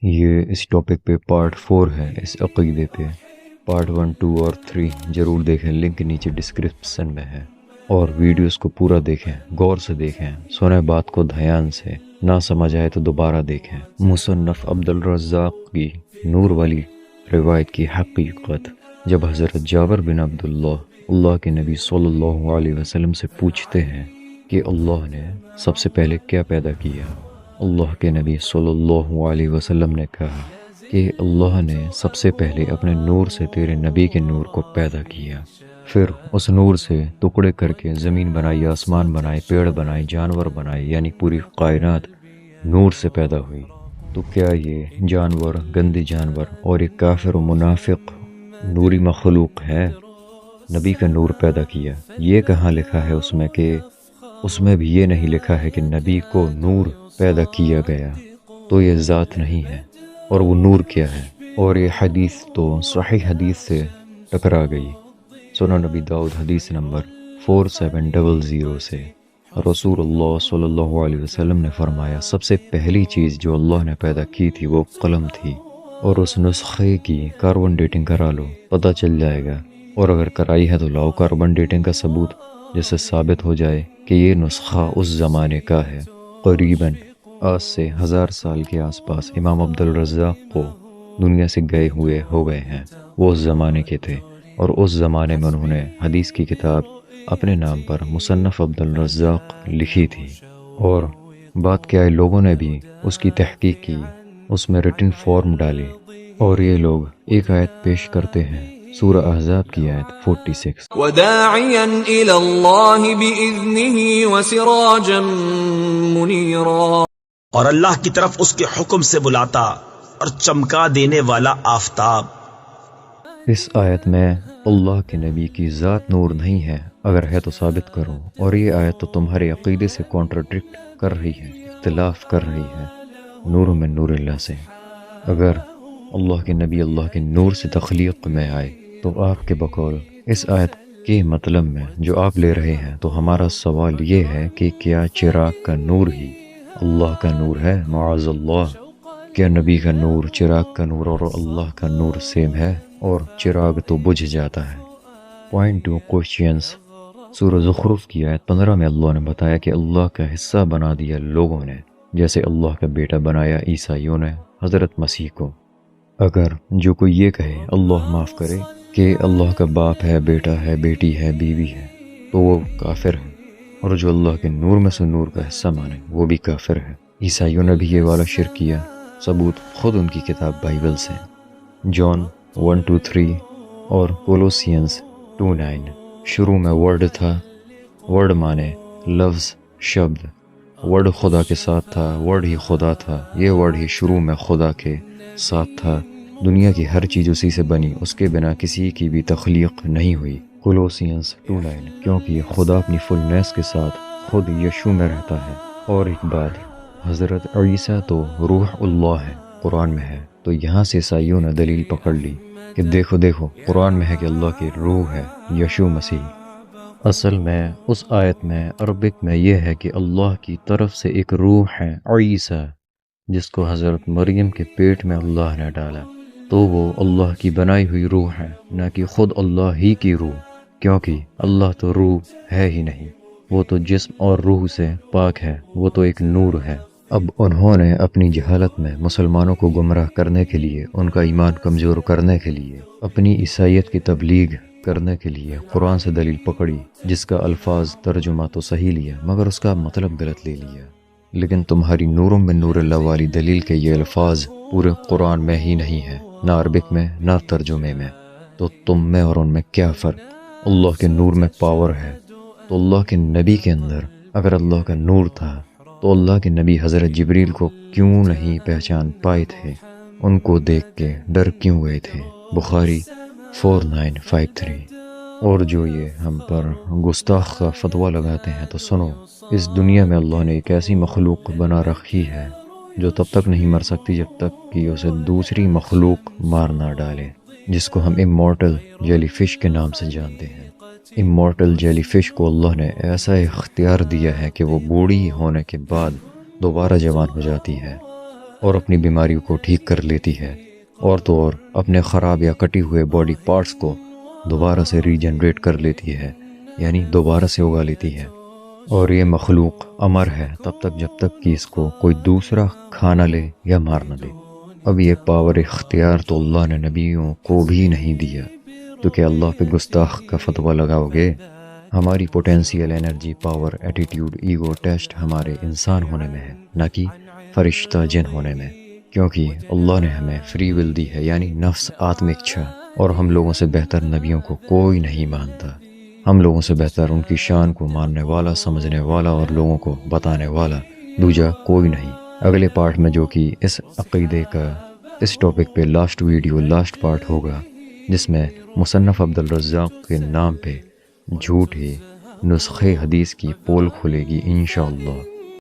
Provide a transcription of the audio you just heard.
یہ اس ٹاپک پہ پارٹ 4 ہے، اس عقیدے پہ۔ پارٹ 1، 2 اور 3 ضرور دیکھیں، لنک نیچے ڈسکرپشن میں ہے۔ اور ویڈیوز کو پورا دیکھیں، غور سے دیکھیں، سنیں بات کو دھیان سے، نہ سمجھ آئے تو دوبارہ دیکھیں۔ مصنف عبدالرزاق کی نور والی روایت کی حقیقت۔ جب حضرت جابر بن عبداللہ اللہ کے نبی صلی اللہ علیہ وسلم سے پوچھتے ہیں کہ اللہ نے سب سے پہلے کیا پیدا کیا، اللہ کے نبی صلی اللہ علیہ وسلم نے کہا کہ اللہ نے سب سے پہلے اپنے نور سے تیرے نبی کے نور کو پیدا کیا، پھر اس نور سے ٹکڑے کر کے زمین بنائی، آسمان بنائے، پیڑ بنائے، جانور بنائے، یعنی پوری کائنات نور سے پیدا ہوئی۔ تو کیا یہ جانور، گندے جانور اور ایک کافر و منافق نوری مخلوق ہے؟ نبی کا نور پیدا کیا، یہ کہاں لکھا ہے اس میں؟ کہ اس میں بھی یہ نہیں لکھا ہے کہ نبی کو نور پیدا کیا گیا، تو یہ ذات نہیں ہے۔ اور وہ نور کیا ہے؟ اور یہ حدیث تو صحیح حدیث سے ٹکرا گئی، سنن نبی داؤد حدیث نمبر 4700 سے۔ رسول اللہ صلی اللہ علیہ وسلم نے فرمایا، سب سے پہلی چیز جو اللہ نے پیدا کی تھی وہ قلم تھی، اور اس نسخے کی کاربن ڈیٹنگ کرا لو، پتہ چل جائے گا، اور اگر کرائی ہے تو لاؤ کاربن ڈیٹنگ کا ثبوت جس سے ثابت ہو جائے کہ یہ نسخہ اس زمانے کا ہے۔ قریباً آج سے 1000 سال کے آس پاس امام عبدالرزاق کو دنیا سے گئے ہوئے ہو گئے ہیں، وہ اس زمانے کے تھے، اور اس زمانے میں انہوں نے حدیث کی کتاب اپنے نام پر مصنف عبدالرزاق لکھی تھی، اور بات کیا ہے، لوگوں نے بھی اس کی تحقیق کی، اس میں ریٹن فارم ڈالے، اور یہ لوگ ایک آیت پیش کرتے ہیں، سورہ احزاب کی آیت 46۔ وداعيا إلى الله بإذنه وسراجا منيرا، اور اللہ کی طرف اس کے حکم سے بلاتا اور چمکا دینے والا آفتاب۔ اس آیت میں اللہ کے نبی کی ذات نور نہیں ہے، اگر ہے تو ثابت کرو، اور یہ آیت تو تمہارے عقیدے سے کانٹراڈکٹ کر رہی ہے، اختلاف کر رہی ہے نور میں نور اللہ سے۔ اگر اللہ کے نبی اللہ کے نور سے تخلیق میں آئے تو آپ کے بقول اس آیت کے مطلب میں جو آپ لے رہے ہیں، تو ہمارا سوال یہ ہے کہ کیا چراغ کا نور ہی اللہ کا نور ہے؟ معاذ اللہ، کیا نبی کا نور چراغ کا نور اور اللہ کا نور سیم ہے؟ اور چراغ تو بجھ جاتا ہے۔ Point 2 questions. سورہ زخرف کی آیت 15 میں اللہ نے بتایا کہ اللہ کا حصہ بنا دیا لوگوں نے، جیسے اللہ کا بیٹا بنایا عیسائیوں نے حضرت مسیح کو۔ اگر جو کوئی یہ کہے، اللہ معاف کرے، کہ اللہ کا باپ ہے، بیٹا ہے، بیٹی ہے، بیوی ہے، تو وہ کافر ہے، اور جو اللہ کے نور میں سے نور کا حصہ مانے وہ بھی کافر ہے۔ عیسائیوں نے بھی یہ والا شرک کیا، ثبوت خود ان کی کتاب بائبل سے، جون 1:2-3 اور کولوسینز 2:9۔ شروع میں ورڈ تھا، ورڈ مانے لفظ، شبد، ورڈ خدا کے ساتھ تھا، ورڈ ہی خدا تھا، یہ ورڈ ہی شروع میں خدا کے ساتھ تھا، دنیا کی ہر چیز اسی سے بنی، اس کے بنا کسی کی بھی تخلیق نہیں ہوئی۔ کولوسینز 2:9۔ کیونکہ یہ خدا اپنی فلنیس کے ساتھ خود یشوع میں رہتا ہے۔ اور ایک بات، حضرت عیسیٰ تو روح اللہ ہے، قرآن میں ہے، تو یہاں سے عیسائیوں نے دلیل پکڑ لی کہ دیکھو قرآن میں ہے کہ اللہ کی روح ہے، یشوع مسیح۔ اصل میں اس آیت میں عربک میں یہ ہے کہ اللہ کی طرف سے ایک روح ہے، عیسیٰ، جس کو حضرت مریم کے پیٹ میں اللہ نے ڈالا، تو وہ اللہ کی بنائی ہوئی روح ہے، نہ کہ خود اللہ ہی کی روح، کیونکہ اللہ تو روح ہے ہی نہیں، وہ تو جسم اور روح سے پاک ہے، وہ تو ایک نور ہے۔ اب انہوں نے اپنی جہالت میں مسلمانوں کو گمراہ کرنے کے لیے، ان کا ایمان کمزور کرنے کے لیے، اپنی عیسائیت کی تبلیغ کرنے کے لیے قرآن سے دلیل پکڑی، جس کا الفاظ ترجمہ تو صحیح لیا مگر اس کا مطلب غلط لے لیا۔ لیکن تمہاری نوروں میں نور اللہ والی دلیل کے یہ الفاظ پورے قرآن میں ہی نہیں ہے، نہ عربک میں نہ ترجمے میں، تو تم میں اور ان میں کیا فرق؟ اللہ کے نور میں پاور ہے، تو اللہ کے نبی کے اندر اگر اللہ کا نور تھا تو اللہ کے نبی حضرت جبریل کو کیوں نہیں پہچان پائے تھے؟ ان کو دیکھ کے ڈر کیوں گئے تھے؟ بخاری 4953۔ اور جو یہ ہم پر گستاخ کا فتویٰ لگاتے ہیں تو سنو، اس دنیا میں اللہ نے ایک ایسی مخلوق بنا رکھی ہے جو تب تک نہیں مر سکتی جب تک کہ اسے دوسری مخلوق مار نہ ڈالے، جس کو ہم امورٹل جیلی فش کے نام سے جانتے ہیں۔ امورٹل جیلی فش کو اللہ نے ایسا اختیار دیا ہے کہ وہ بوڑھی ہونے کے بعد دوبارہ جوان ہو جاتی ہے، اور اپنی بیماریوں کو ٹھیک کر لیتی ہے، اور تو اور اپنے خراب یا کٹی ہوئے باڈی پارٹس کو دوبارہ سے ریجنریٹ کر لیتی ہے، یعنی دوبارہ سے اگا لیتی ہے۔ اور یہ مخلوق امر ہے تب تک جب تک کہ اس کو کوئی دوسرا کھا نہ لے یا مار نہ دے۔ اب یہ پاور اختیار تو اللہ نے نبیوں کو بھی نہیں دیا، تو کہ اللہ پہ گستاخ کا فتویٰ لگاؤ گے؟ ہماری potential energy, power, attitude, ego test ہمارے انسان ہونے میں ہے، نہ کہ فرشتہ جن ہونے میں، کیونکہ اللہ نے ہمیں فری ول دی ہے، یعنی نفس آتمک اچھا، اور ہم لوگوں سے بہتر نبیوں کو کوئی نہیں مانتا۔ ہم لوگوں سے بہتر ان کی شان کو ماننے والا، سمجھنے والا اور لوگوں کو بتانے والا دوجا کوئی نہیں۔ اگلے پارٹ میں جو کہ اس عقیدے کا اس ٹاپک پہ لاسٹ ویڈیو، لاسٹ پارٹ ہوگا، جس میں مصنف عبدالرزاق کے نام پہ جھوٹے نسخے حدیث کی پول کھلے گی انشاءاللہ۔